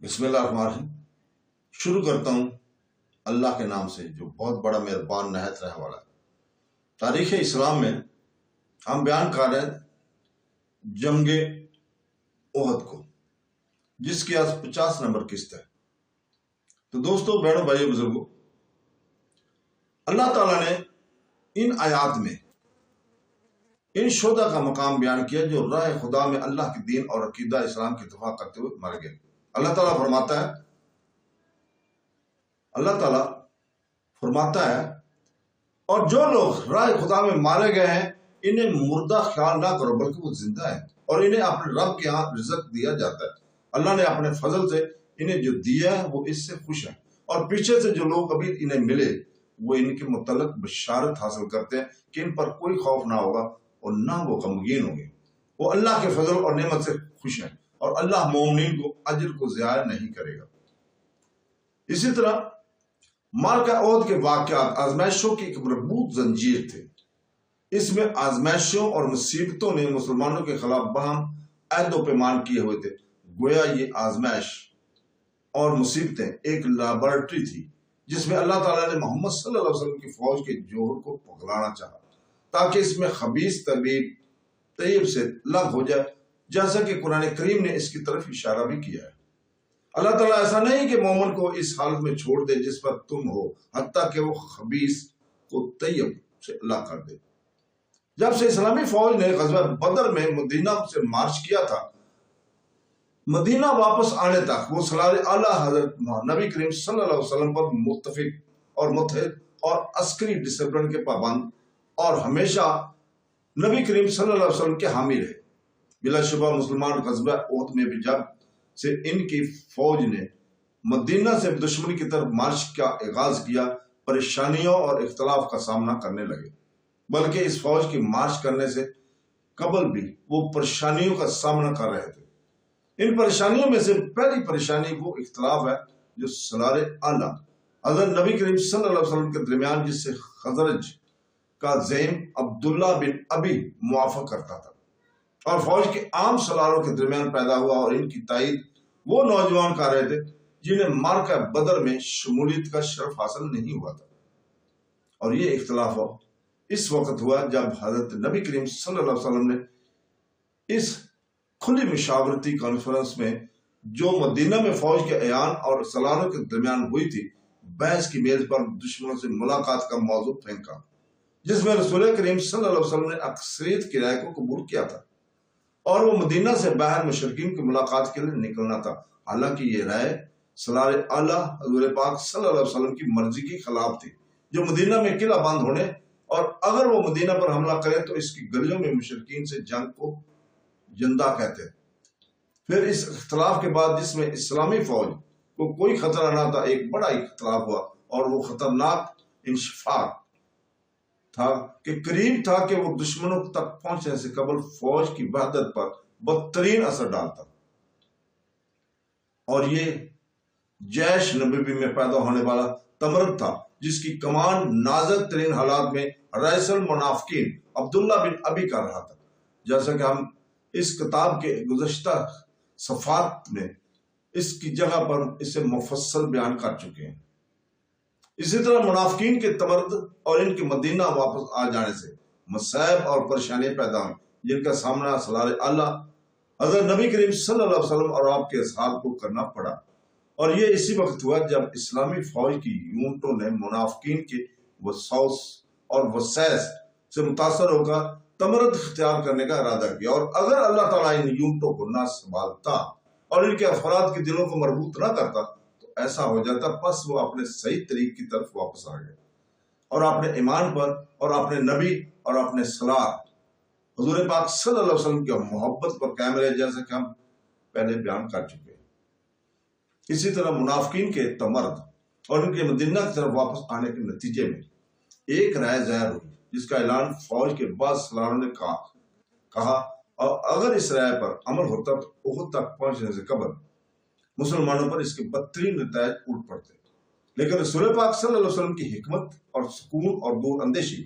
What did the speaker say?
بسم اللہ الرحمن الرحیم۔ شروع کرتا ہوں اللہ کے نام سے جو بہت بڑا مہربان نہایت رحم والا ہے۔ تاریخ اسلام میں ہم بیان کر رہے ہیں جنگ احد کو، جس کی آج 50 نمبر قسط ہے۔ تو دوستو، بہنوں، بھائیو، بزرگوں، اللہ تعالیٰ نے ان آیات میں ان شہداء کا مقام بیان کیا جو راہ خدا میں اللہ کے دین اور عقیدہ اسلام کی دفاع کرتے ہوئے مر گئے۔ اللہ تعالیٰ فرماتا ہے اور جو لوگ راہ خدا میں مارے گئے ہیں انہیں مردہ خیال نہ کرو، بلکہ وہ زندہ ہیں اور انہیں اپنے رب کے ہاں رزق دیا جاتا ہے۔ اللہ نے اپنے فضل سے انہیں جو دیا ہے وہ اس سے خوش ہیں، اور پیچھے سے جو لوگ ابھی انہیں ملے وہ ان کے متعلق بشارت حاصل کرتے ہیں کہ ان پر کوئی خوف نہ ہوگا اور نہ وہ غمگین ہوں گے۔ وہ اللہ کے فضل اور نعمت سے خوش ہیں اور اللہ مومنین کو اجر کو ضائع نہیں کرے گا۔ اسی طرح معرکہ احد کے واقعات آزمائشوں کی ایک مربوط زنجیر تھے۔ اس میں آزمائشوں اور مصیبتوں نے مسلمانوں کے خلاف باہم عہد و پیمان کیے ہوئے تھے۔ گویا یہ آزمائش اور مصیبتیں ایک لیبارٹری تھی جس میں اللہ تعالیٰ نے محمد صلی اللہ علیہ وسلم کی فوج کے جوہر کو پگھلانا چاہا تاکہ اس میں خبیث طیب سے لغ ہو جائے، جیسا کہ قرآن کریم نے اس کی طرف اشارہ بھی کیا ہے۔ اللہ تعالیٰ ایسا نہیں کہ مومن کو اس حالت میں چھوڑ دے جس پر تم ہو، حتیٰ کہ وہ خبیث کو طیب سے الگ کر دے۔ جب سے اسلامی فوج نے غزوہ بدر میں مدینہ سے مارچ کیا تھا، مدینہ واپس آنے تک وہ سالار اعلیٰ حضرت نبی کریم صلی اللہ علیہ وسلم پر متفق اور متحد اور عسکری ڈسپلن کے پابند اور ہمیشہ نبی کریم صلی اللہ علیہ وسلم کے حامی رہے۔ بلا شبہ مسلمان غزوہ احد میں بھی جب سے ان کی فوج نے مدینہ سے دشمنی کی طرف مارچ کا آغاز کیا، پریشانیوں اور اختلاف کا سامنا کرنے لگے، بلکہ اس فوج کی مارچ کرنے سے قبل بھی وہ پریشانیوں کا سامنا کر رہے تھے۔ ان پریشانیوں میں سے پہلی پریشانی وہ اختلاف ہے جو سالار اعلیٰ حضرت نبی کریم صلی اللہ علیہ وسلم کے درمیان، جس سے خزرج کا زعیم عبداللہ بن ابی موافق کرتا تھا، اور فوج کے عام سالاروں کے درمیان پیدا ہوا، اور ان کی تائید وہ نوجوان کر رہے تھے جنہیں معرکہ بدر میں شمولیت کا شرف حاصل نہیں ہوا تھا۔ اور یہ اختلاف اس وقت ہوا جب حضرت نبی کریم صلی اللہ علیہ وسلم نے اس کھلی مشاورتی کانفرنس میں جو مدینہ میں فوج کے اعیان اور سالاروں کے درمیان ہوئی تھی، بحث کی میز پر دشمنوں سے ملاقات کا موضوع پھینکا، جس میں رسول کریم صلی اللہ علیہ وسلم نے اکثریت کی رائے کو قبول کیا تھا اور وہ مدینہ سے باہر مشرکین کی ملاقات کے لیے نکلنا تھا۔ حالانکہ یہ رائے سالار اعلیٰ حضور پاک صلی اللہ علیہ وسلم کی مرضی کے خلاف تھی، جو مدینہ میں قلعہ بند ہونے اور اگر وہ مدینہ پر حملہ کرے تو اس کی گلیوں میں مشرکین سے جنگ کو جندہ کہتے۔ پھر اس اختلاف کے بعد، جس میں اسلامی فوج کو کوئی خطرہ نہ تھا، ایک بڑا اختلاف ہوا، اور وہ خطرناک انشفاق تھا کہ قریب تھا کہ وہ دشمنوں تک پہنچنے سے قبل فوج کی وحدت پر بدترین اثر ڈالتا۔ اور یہ جیش نبوی میں پیدا ہونے والا تمرد تھا، جس کی کمان نازک ترین حالات میں رئیس المنافقین عبداللہ بن ابی کر رہا تھا، جیسا کہ ہم اس کتاب کے گزشتہ صفحات میں اس کی جگہ پر اسے مفصل بیان کر چکے ہیں۔ اسی طرح منافقین کے تمرد اور ان کے مدینہ واپس آ جانے سے مصائب اور پریشانیاں پیدا ہوئیں، جن کا سامنا سالار اعلیٰ حضرت نبی کریم صلی اللہ علیہ وسلم اور آپ کے اصحاب کو کرنا پڑا۔ اور یہ اسی وقت ہوا جب اسلامی فوج کی یونٹوں نے منافقین کے وسوس اور وسائس سے متاثر ہو کر تمرد اختیار کرنے کا ارادہ کیا، اور اگر اللہ تعالیٰ ان یونٹوں کو نہ سنبھالتا اور ان کے افراد کے دلوں کو مربوط نہ کرتا تو ایسا ہو جاتا، پس وہ اپنے صحیح طریق کی طرف واپس آ گئے اور اپنے ایمان پر اور اپنے نبی اور اپنے سالار حضور پاک صلی اللہ علیہ وسلم کی محبت پر قائم رہے، جیسا کہ ہم پہلے بیان کر چکے ہیں۔ اسی طرح منافقین کے تمرد اور ان کے مدینہ کی طرف واپس آنے کے نتیجے میں ایک رائے ظاہر ہوئی، جس کا اعلان فوج کے بعض سالاروں نے کہا، اور اگر اس رائے پر عمل ہوتا تو احد تک پہنچنے سے قبل مسلمانوں پر اس کے بدترین نتائج اٹھ پڑتے۔ لیکن رسول پاک صلی اللہ علیہ وسلم کی حکمت اور سکون اور دور اندیشی